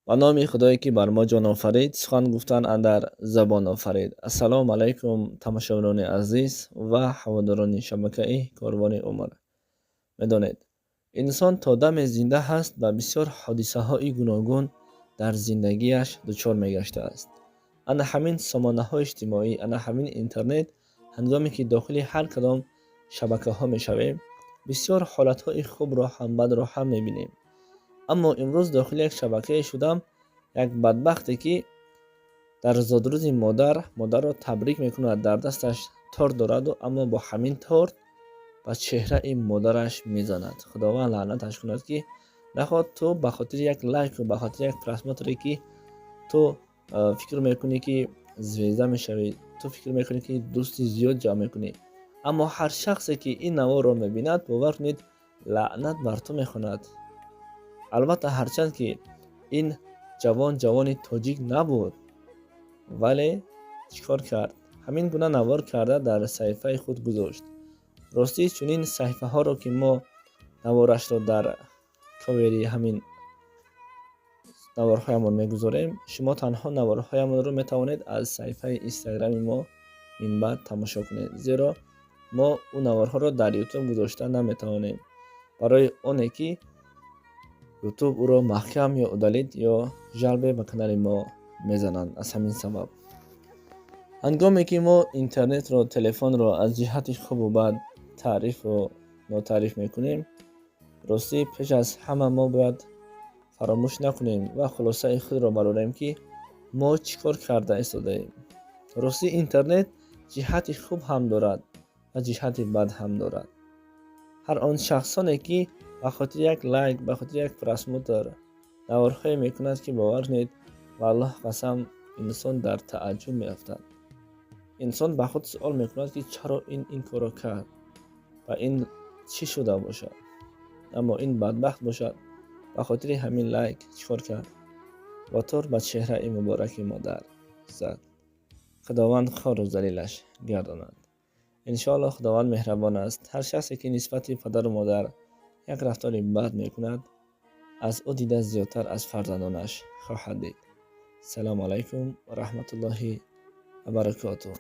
با نام خدایی که بر ما جان آفرید، سخن گفتن اندر زبان آفرید. السلام علیکم تماشاگران عزیز و هواداران شبکه کاروان عمر. میدانید انسان تا دم زنده هست و بسیار حادثه های گوناگون در زندگیش دچار میگشته است. انا همین سامانه های اجتماعی، انا همین اینترنت، هنگامی که داخل هر کدام شبکه ها میشویم بسیار حالت های خوب را هم بد را هم میبینیم. اما امروز داخل یک شبکه شدم، یک بدبختی که در زادروز مادر را تبریک میکند، در دستش تورت دارد و اما با همین تورت با چهره این مادرش میزند. خداوند لعنتش کند که نخواد تو به خاطر یک لایک و به خاطر یک پرسماتری که تو فکر میکنی که زویزه میشوی، تو فکر میکنی که دوستی زیاد جمع میکنی، اما هر شخصی که این نوا را میبیند باور کنید لعنت بر تو میخواند. البته هرچند که این جوان تاجیک نبود، ولی چیکار کرد؟ همین گونه نوار کرده در صحیفه خود گذاشت. راستی چنین صحیفه ها را که ما نوارش را در کاوری همین نوارهایمان میگذاریم، شما تنها نوارهایمان را میتوانید از صحیفه اینستاگرام ما این بعد تماشا کنید، زیرا ما اون نوارها را در یوتیوب گذاشته نمیتوانیم، برای اونه که یوتیوب او را محکم یا ادالت یا جلب به کانال ما میزنند. از همین سبب هنگامی که ما اینترنت را، تلفن را از جهت خوب و بد تعریف و ناتعریف میکنیم، راستی پیش از همه ما باید فراموش نکنیم و خلاصه خود را براریم که ما چیکار کرده ایستاده‌ایم. راستی اینترنت جهت خوب هم دارد و جهت بد هم دارد. هر آن شخصانی که به خاطر یک لایک، به خاطر یک پرسموتر نوارهای میکند که باور کنید والله قسم انسان در تعجب میافتد. انسان به خود سوال میکند که چرا این کارو کرد و این چی شده باشد، اما این بدبخت باشد به خاطر همین لایک چیکار کرد و تور به چهره این مبارک مادر زد. خداوند خار و ذلیلش گرداند. انشاءالله خداوند مهربان است. هر شخصی که نسبت پدر و مادر یک رفتار بد میکند، از او دیده زیادتر از فرزندانش خواهد دید. سلام علیکم و رحمت الله و برکاته.